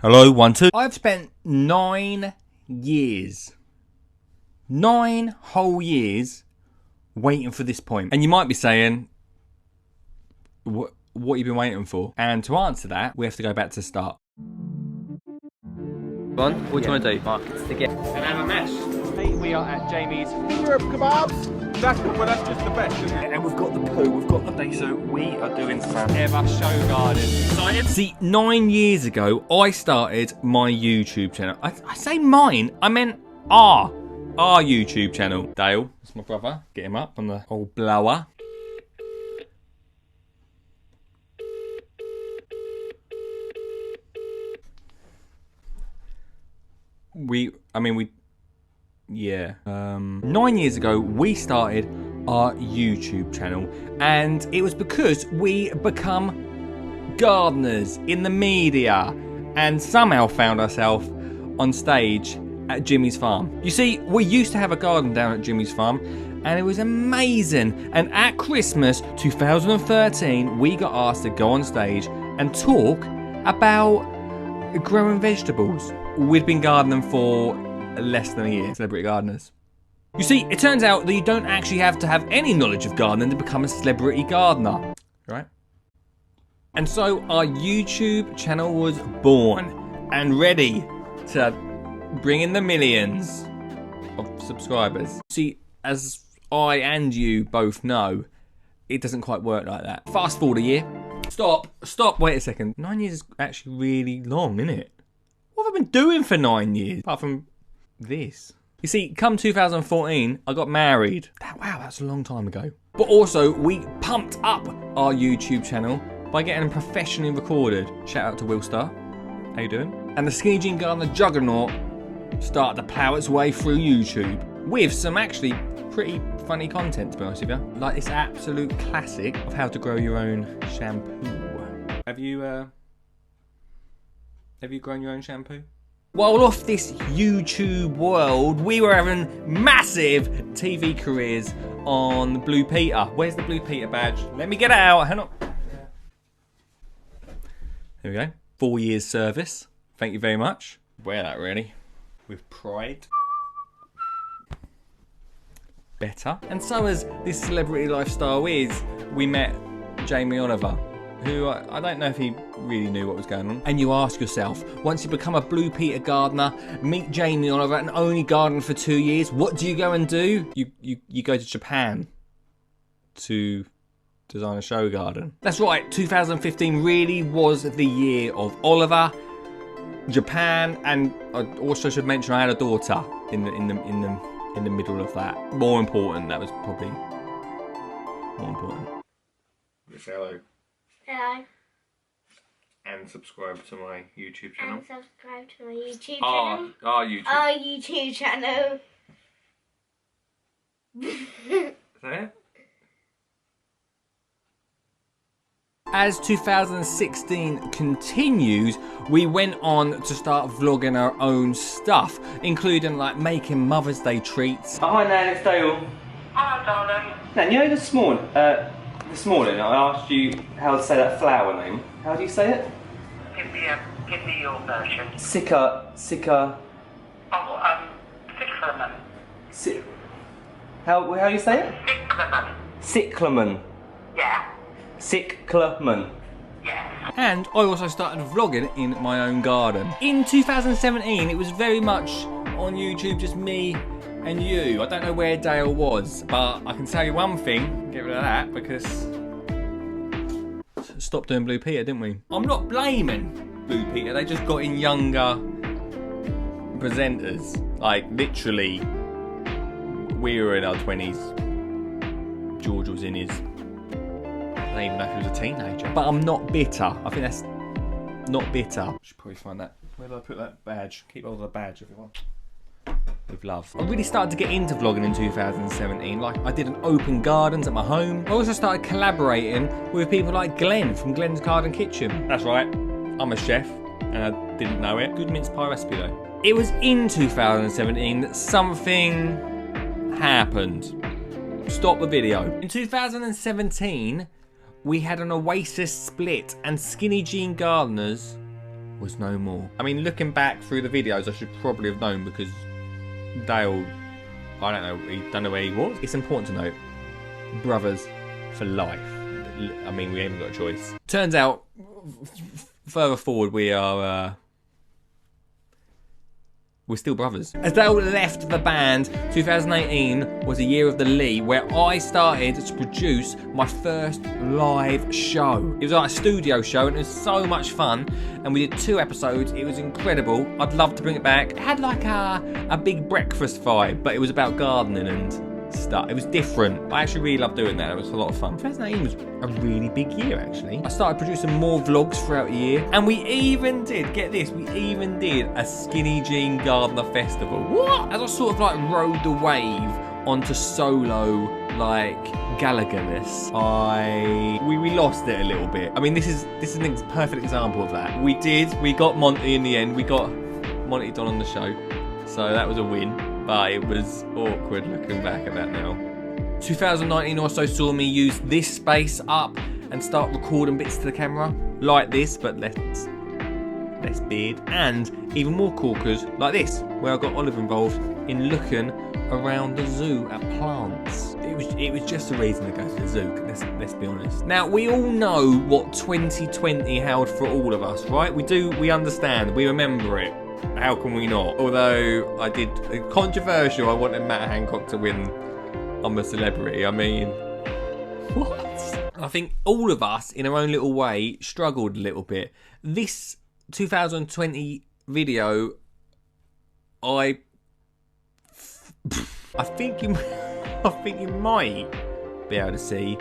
Hello, 1, 2. I've spent 9 whole years waiting for this point. And you might be saying, what have you been waiting for? And to answer that, we have to go back to the start. What do you want to do? Markets to get. And have a match. We are at Jamie's Europe kebabs. That's just the best, isn't it? and we've got the poo, we've got the day, so we are doing some ever show garden. Excited? See, 9 years ago, I started my YouTube channel. I say mine, I meant our YouTube channel. Dale, that's my brother. Get him up on the old blower. Yeah. 9 years ago, we started our YouTube channel, and it was because we become gardeners in the media and somehow found ourselves on stage at Jimmy's farm. You see, we used to have a garden down at Jimmy's farm, and it was amazing. And at Christmas 2013, we got asked to go on stage and talk about growing vegetables. We'd been gardening for less than a year. Celebrity gardeners. You see, it turns out that you don't actually have to have any knowledge of gardening to become a celebrity gardener, right? And so our YouTube channel was born and ready to bring in the millions of subscribers. See, as I and you both know, it doesn't quite work like that. Fast forward a year. Stop, wait a second. 9 years is actually really long, isn't it? What have I been doing for 9 years? Apart from this. You see, come 2014, I got married. Wow, that's a long time ago. But also, we pumped up our YouTube channel by getting them professionally recorded. Shout out to Will Star. How you doing? And the Skinny Jean Gardener juggernaut started to plough its way through YouTube with some actually pretty funny content, to be honest with you. Like this absolute classic of how to grow your own shampoo. Have you grown your own shampoo? While off this YouTube world, we were having massive TV careers on Blue Peter. Where's the Blue Peter badge? Let me get it out. Hang on. There we go. 4 years service. Thank you very much. Wear that really. With pride. Better. And so as this celebrity lifestyle is, we met Jamie Oliver, who I don't know if he really knew what was going on. And you ask yourself, once you become a Blue Peter gardener, meet Jamie Oliver and only garden for 2 years, what do you go and do? You go to Japan to design a show garden. That's right, 2015 really was the year of Oliver, Japan, and I also should mention I had a daughter in the middle of that. More important, that was probably more important. Hello. Hello. And subscribe to my YouTube channel. And subscribe to my YouTube channel. Our YouTube. Our YouTube channel. Is that it? As 2016 continues, we went on to start vlogging our own stuff, including like making Mother's Day treats. Oh, hi Nan, it's Dale. Hello, darling. Nan, you know this morning I asked you how to say that flower name. How do you say it? Give me your version. Sika. Oh, cyclamen. How do you say it? Cyclamen. Cyclamen. Yeah. Cyclamen. Yeah. And I also started vlogging in my own garden. In 2017, it was very much on YouTube, just me and you. I don't know where Dale was, but I can tell you one thing, get rid of that, because stopped doing Blue Peter, didn't we? I'm not blaming Blue Peter, they just got in younger presenters. Like, literally, we were in our 20s, George was in his, I don't even know if he was a teenager. But I'm not bitter. I think that's not bitter. I should probably find that. Where did I put that badge? Keep hold of the badge, everyone. With love. I really started to get into vlogging in 2017. Like, I did an open gardens at my home. I also started collaborating with people like Glenn from Glenn's Garden Kitchen. That's right, I'm a chef, and I didn't know it. Good mince pie recipe though. It was in 2017 that something happened. Stop the video. In 2017, we had an Oasis split, and Skinny Jean Gardeners was no more. I mean, looking back through the videos, I should probably have known because Dale, I don't know where he was. It's important to note, brothers for life. I mean, we haven't got a choice. Turns out, further forward, we're still brothers. As Dale left the band, 2018 was a year of the Lee, where I started to produce my first live show. It was like a studio show, and it was so much fun. And we did 2 episodes. It was incredible. I'd love to bring it back. It had like a big breakfast vibe, but it was about gardening and stuff. It was different. I actually really loved doing that. It was a lot of fun. 2018 was a really big year, actually. I started producing more vlogs throughout the year, and we even did, get this, we even did a Skinny Jean Gardener Festival. What? As I sort of like rode the wave onto solo, like, Gallagher-ness, we lost it a little bit. I mean, this is a perfect example of that. We got Monty in the end. We got Monty Don on the show, so that was a win. But it was awkward looking back at that now. 2019 also saw me use this space up and start recording bits to the camera. Like this, but less beard. And even more corkers, like this, where I got Oliver involved in looking around the zoo at plants. It was just a reason to go to the zoo, let's be honest. Now, we all know what 2020 held for all of us, right? We understand, we remember it. How can we not? Although I did controversial, I wanted Matt Hancock to win I'm a Celebrity. I mean, what? I think all of us, in our own little way, struggled a little bit. This 2020 video, I think you might be able to see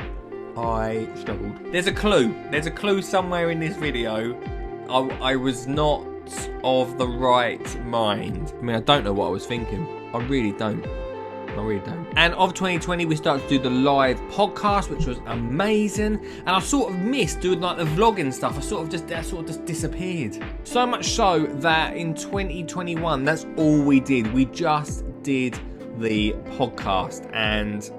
I struggled. There's a clue somewhere in this video. I was not of the right mind. I mean, I don't know what I was thinking. I really don't. And of 2020, we started to do the live podcast, which was amazing. And I sort of missed doing like the vlogging stuff. That sort of just disappeared. So much so that in 2021, that's all we did. We just did the podcast, and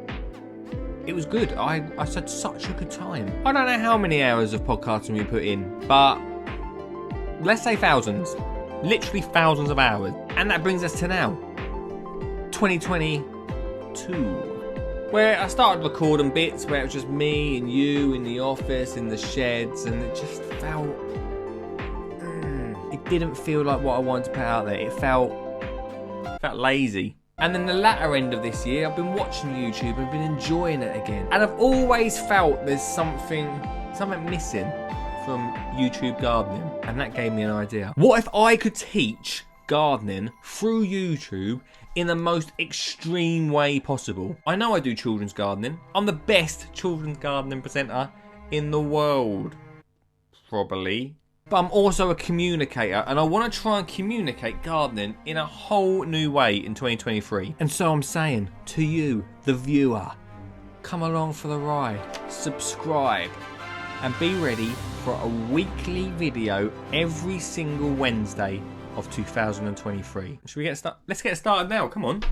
it was good. I had such a good time. I don't know how many hours of podcasting we put in, but let's say thousands. Literally thousands of hours. And that brings us to now, 2022, where I started recording bits where it was just me and you in the office, in the sheds, and it just felt... it didn't feel like what I wanted to put out there. It felt lazy. And then the latter end of this year, I've been watching YouTube and been enjoying it again. And I've always felt there's something missing from YouTube gardening, and that gave me an idea. What if I could teach gardening through YouTube in the most extreme way possible? I know I do children's gardening. I'm the best children's gardening presenter in the world, probably. But I'm also a communicator, and I want to try and communicate gardening in a whole new way in 2023. And so I'm saying to you, the viewer, come along for the ride, subscribe, and be ready for a weekly video every single Wednesday of 2023. Should we get started? Let's get started now, come on.